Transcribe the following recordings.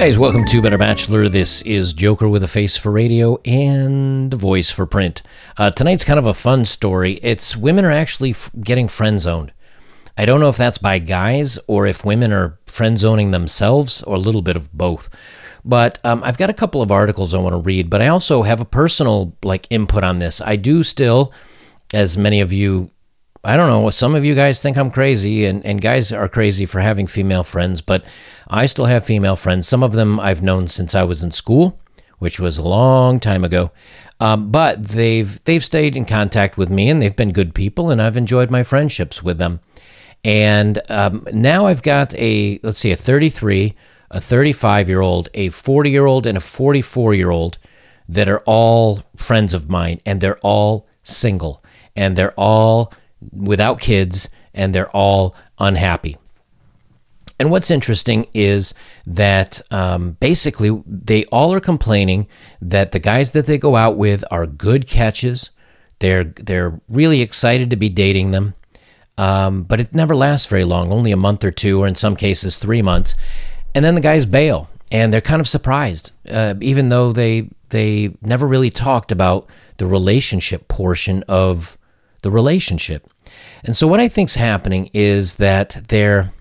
Guys, welcome to Better Bachelor. This is Joker with a face for radio and a voice for print. Tonight's kind of a fun story. It's women are actually getting friend-zoned. I don't know if that's by guys or if women are friend-zoning themselves or a little bit of both. But I've got a couple of articles I want to read, but I also have a personal input on this. I do still, as many of you, I don't know, some of you guys think I'm crazy, and guys are crazy for having female friends, but I still have female friends. Some of them I've known since I was in school, which was a long time ago. But they've stayed in contact with me, and they've been good people, and I've enjoyed my friendships with them. And now I've got a 33, a 35-year-old, a 40-year-old, and a 44-year-old that are all friends of mine, and they're all single, and they're all without kids, and they're all unhappy. And what's interesting is that basically they all are complaining that the guys that they go out with are good catches. They're really excited to be dating them, but it never lasts very long, only a month or two, or in some cases 3 months. And then the guys bail, and they're kind of surprised, even though they never really talked about the relationship portion of the relationship. And so what I think's happening is that they're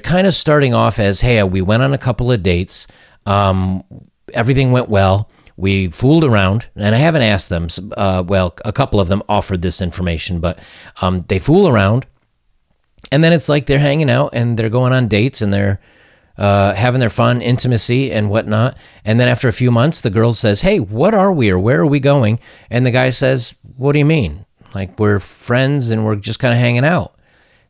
kind of starting off as, hey, we went on a couple of dates, everything went well, we fooled around, and I haven't asked them, well, a couple of them offered this information, but they fool around, and then it's like they're hanging out, and they're going on dates, and they're having their fun, intimacy, and whatnot, and then after a few months, the girl says, hey, what are we, or where are we going? And the guy says, what do you mean? Like, we're friends, and we're just kind of hanging out.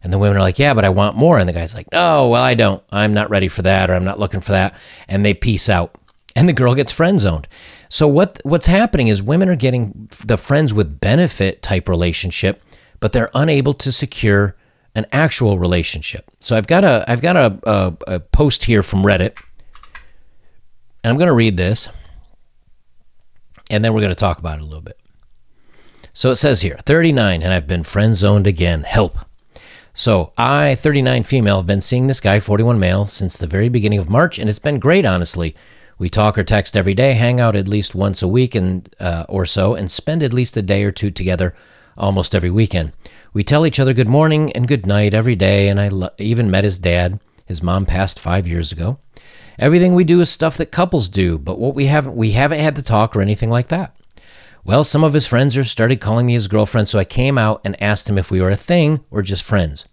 And the women are like, yeah, but I want more. And the guy's like, no, well, I don't. I'm not ready for that, or I'm not looking for that. And they peace out. And the girl gets friend-zoned. So what's happening is women are getting the friends with benefit type relationship, but they're unable to secure an actual relationship. So I've got a post here from Reddit, and I'm going to read this, and then we're going to talk about it a little bit. So it says here, 39, and I've been friend-zoned again. Help. So I, 39 female, have been seeing this guy, 41 male, since the very beginning of March, and it's been great, honestly. We talk or text every day, hang out at least once a week or so, and spend at least a day or two together almost every weekend. We tell each other good morning and good night every day, and I even met his dad. His mom passed 5 years ago. Everything we do is stuff that couples do, but we haven't had the talk or anything like that. Well, some of his friends have started calling me his girlfriend, so I came out and asked him if we were a thing or just friends.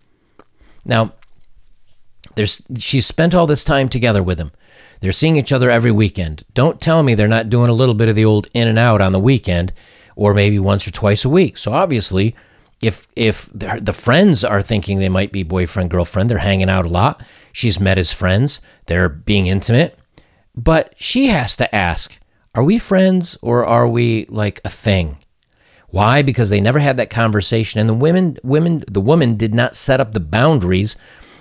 Now, she's spent all this time together with him. They're seeing each other every weekend. Don't tell me they're not doing a little bit of the old in and out on the weekend, or maybe once or twice a week. So obviously, if the friends are thinking they might be boyfriend, girlfriend, they're hanging out a lot. She's met his friends. They're being intimate. But she has to ask, are we friends or are we like a thing? Why? Because they never had that conversation, and the woman did not set up the boundaries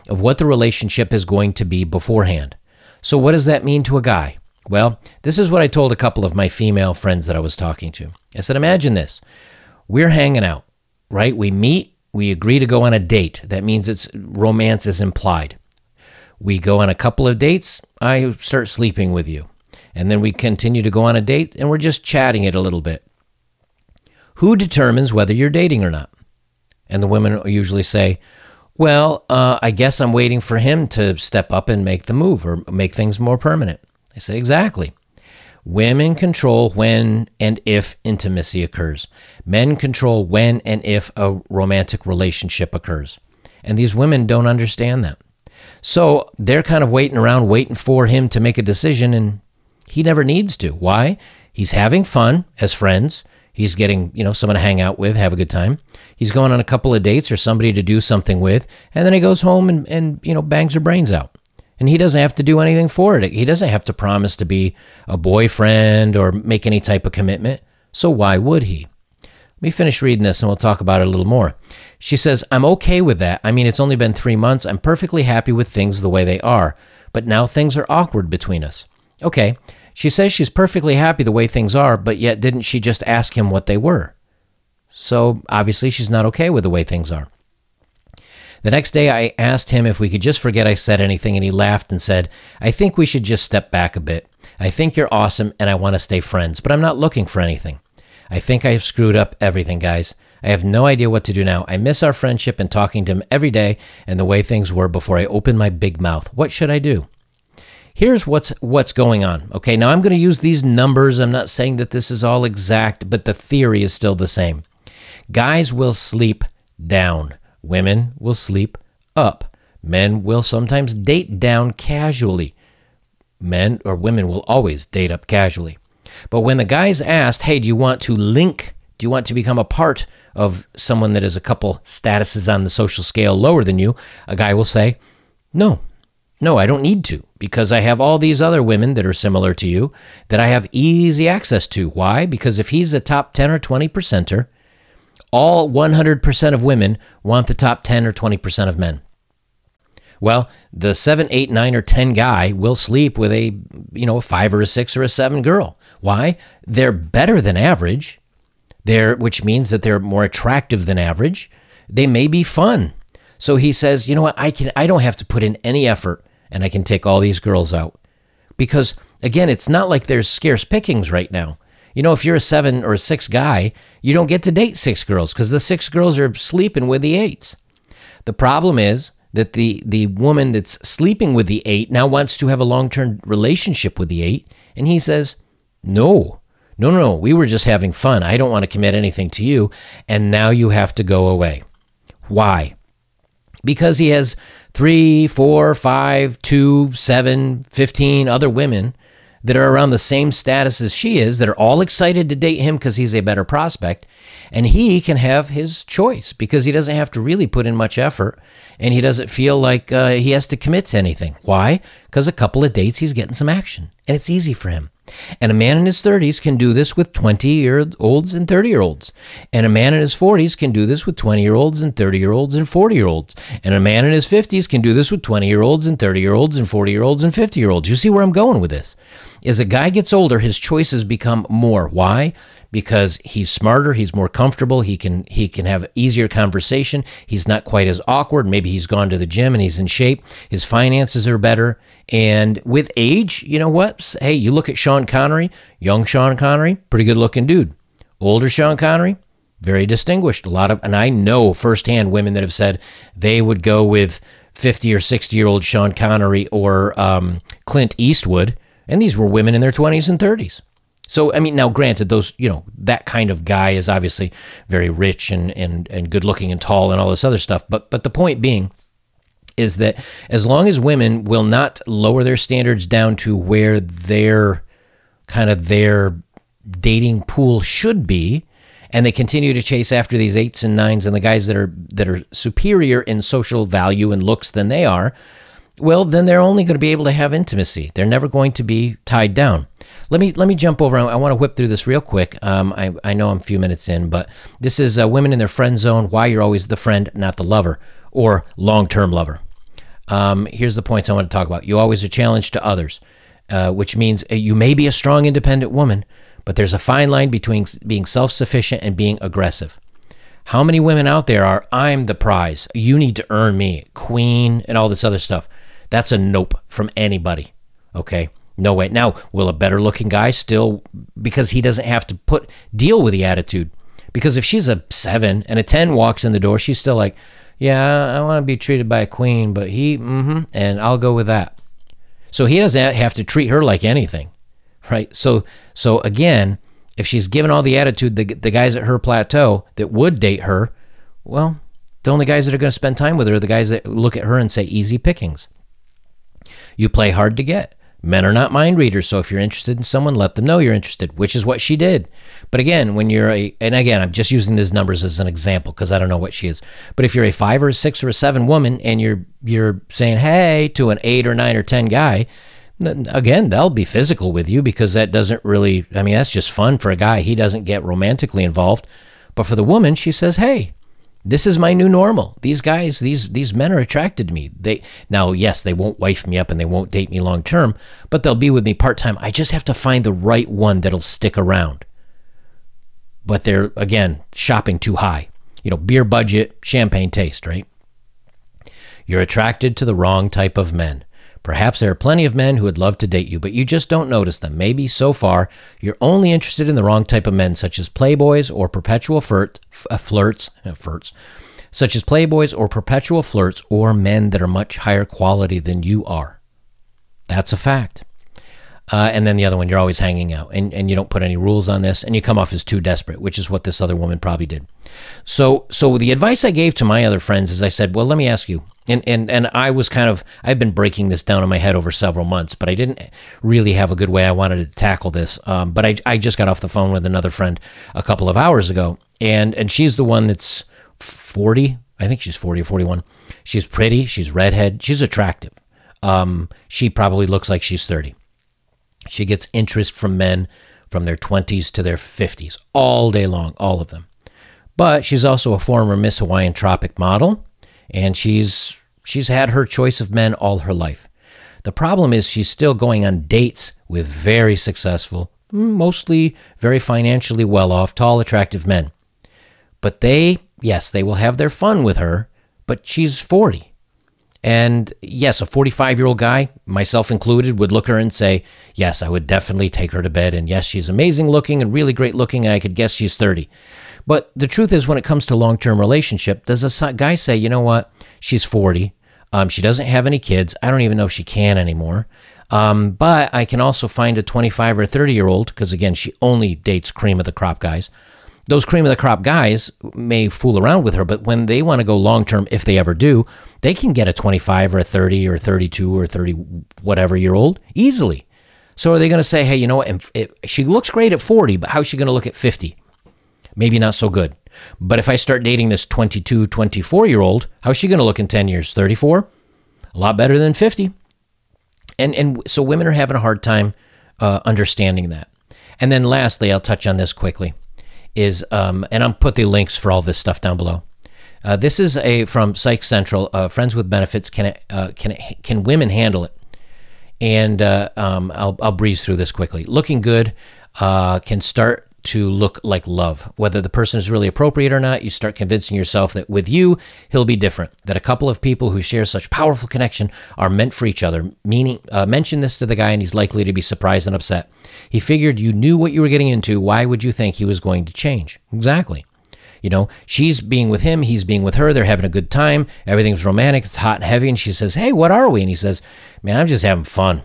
of what the relationship is going to be beforehand. So what does that mean to a guy? Well, this is what I told a couple of my female friends that I was talking to. I said, imagine this. We're hanging out, right? We meet, we agree to go on a date. That means romance is implied. We go on a couple of dates, I start sleeping with you. And then we continue to go on a date, and we're just chatting it a little bit. Who determines whether you're dating or not? And the women usually say, well, I guess I'm waiting for him to step up and make the move or make things more permanent. I say, exactly. Women control when and if intimacy occurs. Men control when and if a romantic relationship occurs. And these women don't understand that. So they're kind of waiting around, waiting for him to make a decision, and he never needs to. Why? He's having fun as friends. He's getting, someone to hang out with, have a good time. He's going on a couple of dates or somebody to do something with, and then he goes home and bangs her brains out. And he doesn't have to do anything for it. He doesn't have to promise to be a boyfriend or make any type of commitment. So why would he? Let me finish reading this and we'll talk about it a little more. She says, I'm okay with that. I mean, it's only been 3 months. I'm perfectly happy with things the way they are. But now things are awkward between us. Okay. She says she's perfectly happy the way things are, but yet didn't she just ask him what they were? So obviously she's not okay with the way things are. The next day, I asked him if we could just forget I said anything, and he laughed and said, I think we should just step back a bit. I think you're awesome, and I want to stay friends, but I'm not looking for anything. I think I've screwed up everything, guys. I have no idea what to do now. I miss our friendship and talking to him every day and the way things were before I opened my big mouth. What should I do? Here's what's going on. Okay, now I'm going to use these numbers. I'm not saying that this is all exact, but the theory is still the same. Guys will sleep down. Women will sleep up. Men will sometimes date down casually. Men or women will always date up casually. But when the guys asked, hey, do you want to link? Do you want to become a part of someone that is a couple statuses on the social scale lower than you? A guy will say, no, I don't need to, because I have all these other women that are similar to you that I have easy access to. Why? Because if he's a top 10 or 20 percenter, all 100% of women want the top 10 or 20% of men. Well, the 7, 8, 9, or 10 guy will sleep with a 5 or a 6 or a 7 girl. Why? They're better than average, which means that they're more attractive than average. They may be fun. So he says, you know what, I don't have to put in any effort, and I can take all these girls out. Because, again, it's not like there's scarce pickings right now. If you're a 7 or a 6 guy, you don't get to date 6 girls because the 6 girls are sleeping with the 8s. The problem is that the woman that's sleeping with the 8 now wants to have a long-term relationship with the 8, and he says, no, we were just having fun. I don't want to commit anything to you, and now you have to go away. Why? Because he has 3, 4, 5, 2, 7, 15 other women that are around the same status as she is, that are all excited to date him because he's a better prospect, and he can have his choice because he doesn't have to really put in much effort, and he doesn't feel like he has to commit to anything. Why? Because a couple of dates, he's getting some action, and it's easy for him. And a man in his 30s can do this with 20-year-olds and 30-year-olds. And a man in his 40s can do this with 20-year-olds and 30-year-olds and 40-year-olds. And a man in his 50s can do this with 20-year-olds and 30-year-olds and 40-year-olds and 50-year-olds. You see where I'm going with this? As a guy gets older, his choices become more. Why? Because he's smarter, he's more comfortable, he can have easier conversation, he's not quite as awkward, maybe he's gone to the gym and he's in shape, his finances are better, and with age, you know what? Hey, you look at Sean Connery, young Sean Connery, pretty good looking dude. Older Sean Connery, very distinguished. And I know firsthand women that have said they would go with 50 or 60-year-old Sean Connery or Clint Eastwood, and these were women in their 20s and 30s. So, I mean, now granted, those, that kind of guy is obviously very rich and good looking and tall and all this other stuff. But the point being is that as long as women will not lower their standards down to where their dating pool should be, and they continue to chase after these 8s and 9s and the guys that are superior in social value and looks than they are, well, then they're only going to be able to have intimacy. They're never going to be tied down. Let me jump over. I want to whip through this real quick. I know I'm a few minutes in, but this is women in their friend zone, why you're always the friend, not the lover, or long-term lover. Here's the points I want to talk about. You always a challenge to others, which means you may be a strong, independent woman, but there's a fine line between being self-sufficient and being aggressive. How many women out there are, I'm the prize, you need to earn me, queen, and all this other stuff? That's a nope from anybody, okay? No way. Now, will a better-looking guy still, because he doesn't have to deal with the attitude? Because if she's a 7 and a 10 walks in the door, she's still like, yeah, I want to be treated by a queen, but and I'll go with that. So he doesn't have to treat her like anything, right? So again, if she's given all the attitude, the guys at her plateau that would date her, well, the only guys that are going to spend time with her are the guys that look at her and say, easy pickings. You play hard to get. Men are not mind readers, so if you're interested in someone, let them know you're interested, which is what she did. But again, when you're and again, I'm just using these numbers as an example because I don't know what she is. But if you're a 5 or a 6 or a 7 woman and you're saying, hey, to an 8 or 9 or 10 guy, again, they'll be physical with you because that doesn't really, I mean, that's just fun for a guy. He doesn't get romantically involved. But for the woman, she says, hey, this is my new normal. These guys, these men are attracted to me. Now, yes, they won't wife me up and they won't date me long term, but they'll be with me part time. I just have to find the right one that'll stick around. But they're, again, shopping too high. Beer budget, champagne taste, right? You're attracted to the wrong type of men. Perhaps there are plenty of men who would love to date you, but you just don't notice them. Maybe so far, you're only interested in the wrong type of men, such as playboys or perpetual flirts, such as playboys or perpetual flirts, or men that are much higher quality than you are. That's a fact. And then the other one, you're always hanging out, and you don't put any rules on this, and you come off as too desperate, which is what this other woman probably did. So the advice I gave to my other friends is I said, well, let me ask you. And I was I've been breaking this down in my head over several months, but I didn't really have a good way I wanted to tackle this. But I just got off the phone with another friend a couple of hours ago, and she's the one that's 40. I think she's 40 or 41. She's pretty. She's redhead. She's attractive. She probably looks like she's 30. She gets interest from men from their 20s to their 50s all day long, all of them. But she's also a former Miss Hawaiian Tropic model, and she's had her choice of men all her life. The problem is she's still going on dates with very successful, mostly very financially well-off, tall, attractive men. But yes, they will have their fun with her, but she's 40. And yes, a 45-year-old guy, myself included, would look at her and say, yes, I would definitely take her to bed. And yes, she's amazing looking and really great looking. And I could guess she's 30. But the truth is, when it comes to long-term relationship, does a guy say, you know what, she's 40. She doesn't have any kids. I don't even know if she can anymore. But I can also find a 25 or 30-year-old, because again, she only dates cream of the crop guys. Those cream of the crop guys may fool around with her, but when they want to go long-term, if they ever do, they can get a 25 or a 30 or 32 or 30 whatever year old easily. So are they going to say, hey, you know what, she looks great at 40, but how's she going to look at 50? Maybe not so good. But if I start dating this 22, 24-year-old, how's she going to look in 10 years? 34? A lot better than 50. And so women are having a hard time understanding that. And then lastly, I'll touch on this quickly, is, and I'll put the links for all this stuff down below. This is from Psych Central. Friends with benefits, can women handle it? And I'll breeze through this quickly. Looking good can start to look like love. Whether the person is really appropriate or not, you start convincing yourself that with you, he'll be different. That a couple of people who share such powerful connection are meant for each other. Meaning, mention this to the guy and he's likely to be surprised and upset. He figured you knew what you were getting into. Why would you think he was going to change? Exactly. You know, she's being with him, he's being with her, they're having a good time, everything's romantic, it's hot and heavy, and she says, hey, what are we? And he says, man, I'm just having fun.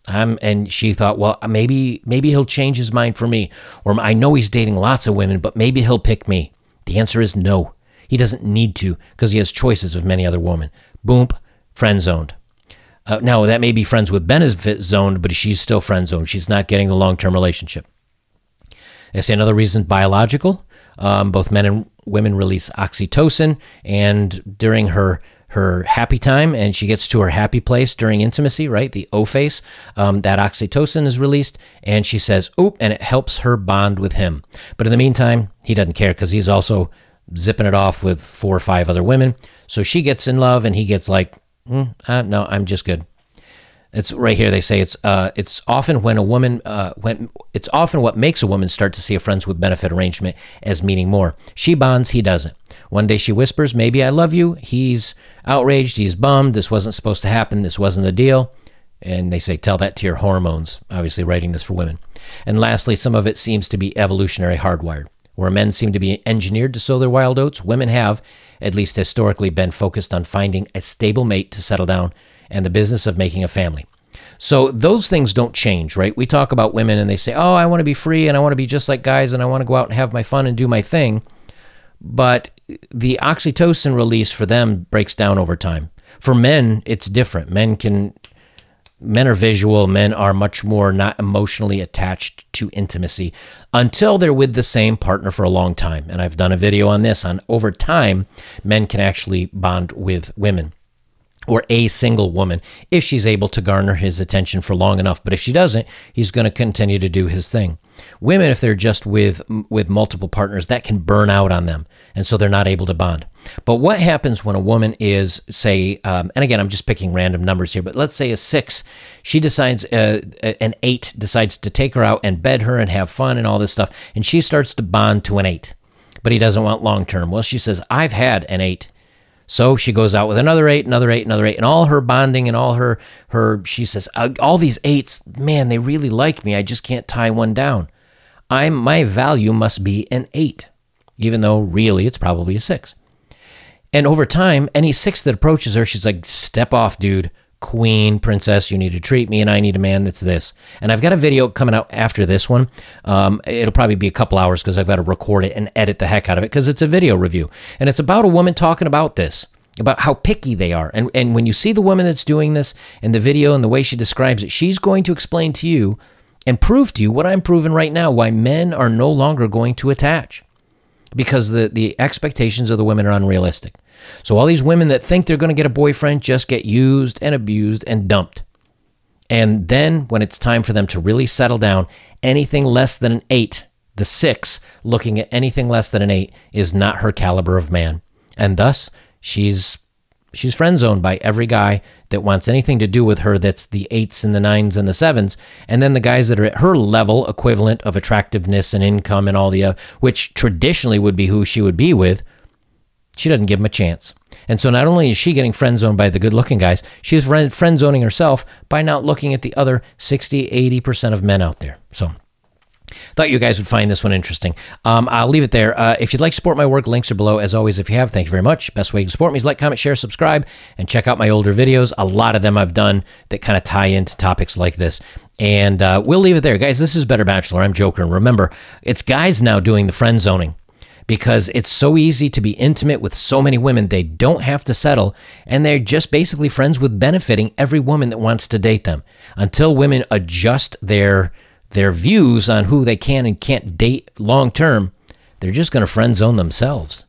And she thought, well, maybe he'll change his mind for me. Or I know he's dating lots of women, but maybe he'll pick me. The answer is no. He doesn't need to, because he has choices of many other women. Boom, friend-zoned. Now, that may be friends with benefit zoned, but she's still friend-zoned. She's not getting the long-term relationship. I say another reason, biological. Both men and women release oxytocin, and during her happy time, and she gets to her happy place during intimacy, right? The O face, that oxytocin is released, and she says, oop, and it helps her bond with him. But in the meantime, he doesn't care, because he's also zipping it off with 4 or 5 other women. So she gets in love, and he gets like, no, I'm just good. It's right here. They say it's often when a woman it's often what makes a woman start to see a friends with benefit arrangement as meaning more. She bonds, he doesn't. One day she whispers, maybe I love you. He's outraged, he's bummed. This wasn't supposed to happen. This wasn't the deal. And they say, tell that to your hormones. Obviously writing this for women. And lastly, some of it seems to be evolutionary hardwired. Where men seem to be engineered to sow their wild oats, women have, at least historically, been focused on finding a stable mate to settle down and the business of making a family. So those things don't change, right? We talk about women and they say, oh, I want to be free and I want to be just like guys and I want to go out and have my fun and do my thing. But the oxytocin release for them breaks down over time. For men, it's different. Men are visual. Men are much more not emotionally attached to intimacy until they're with the same partner for a long time. And I've done a video on this, on over time, men can actually bond with women, or a single woman, if she's able to garner his attention for long enough. But if she doesn't, he's going to continue to do his thing. Women, if they're just with multiple partners, that can burn out on them, and so they're not able to bond. But what happens when a woman is, say, and again, I'm just picking random numbers here, but let's say a 6, she decides, an 8 decides to take her out and bed her and have fun and all this stuff, and she starts to bond to an 8, but he doesn't want long-term. Well, she says, I've had an 8. So she goes out with another 8, another 8, another 8, and all her bonding and all her she says, all these 8s, man, they really like me. I just can't tie one down. My value must be an 8, even though really it's probably a 6. And over time, any 6 that approaches her, she's like, step off, dude. Queen, princess, you need to treat me, and I need a man that's this. And I've got a video coming out after this one. It'll probably be a couple hours because I've got to record it and edit the heck out of it because it's a video review. And it's about a woman talking about this, about how picky they are. And when you see the woman that's doing this in the video and the way she describes it, she's going to explain to you and prove to you what I'm proving right now, why men are no longer going to attach. Because the expectations of the women are unrealistic. So all these women that think they're going to get a boyfriend just get used and abused and dumped. And then when it's time for them to really settle down, anything less than an 8, the 6 looking at anything less than an 8 is not her caliber of man. And thus, she's friend zoned by every guy that wants anything to do with her that's the 8s and the 9s and the 7s. And then the guys that are at her level equivalent of attractiveness and income and all the, which traditionally would be who she would be with, she doesn't give them a chance. And so not only is she getting friend zoned by the good looking guys, she's friend zoning herself by not looking at the other 60, 80% of men out there. So thought you guys would find this one interesting. I'll leave it there. If you'd like to support my work, links are below. As always, if you have, thank you very much. Best way you can support me is like, comment, share, subscribe, and check out my older videos. A lot of them I've done that kind of tie into topics like this. And we'll leave it there. Guys, this is Better Bachelor. I'm Joker. And remember, it's guys now doing the friend zoning because it's so easy to be intimate with so many women. They don't have to settle, and they're just basically friends with benefiting every woman that wants to date them. Until women adjust their views on who they can and can't date long term, they're just going to friend zone themselves.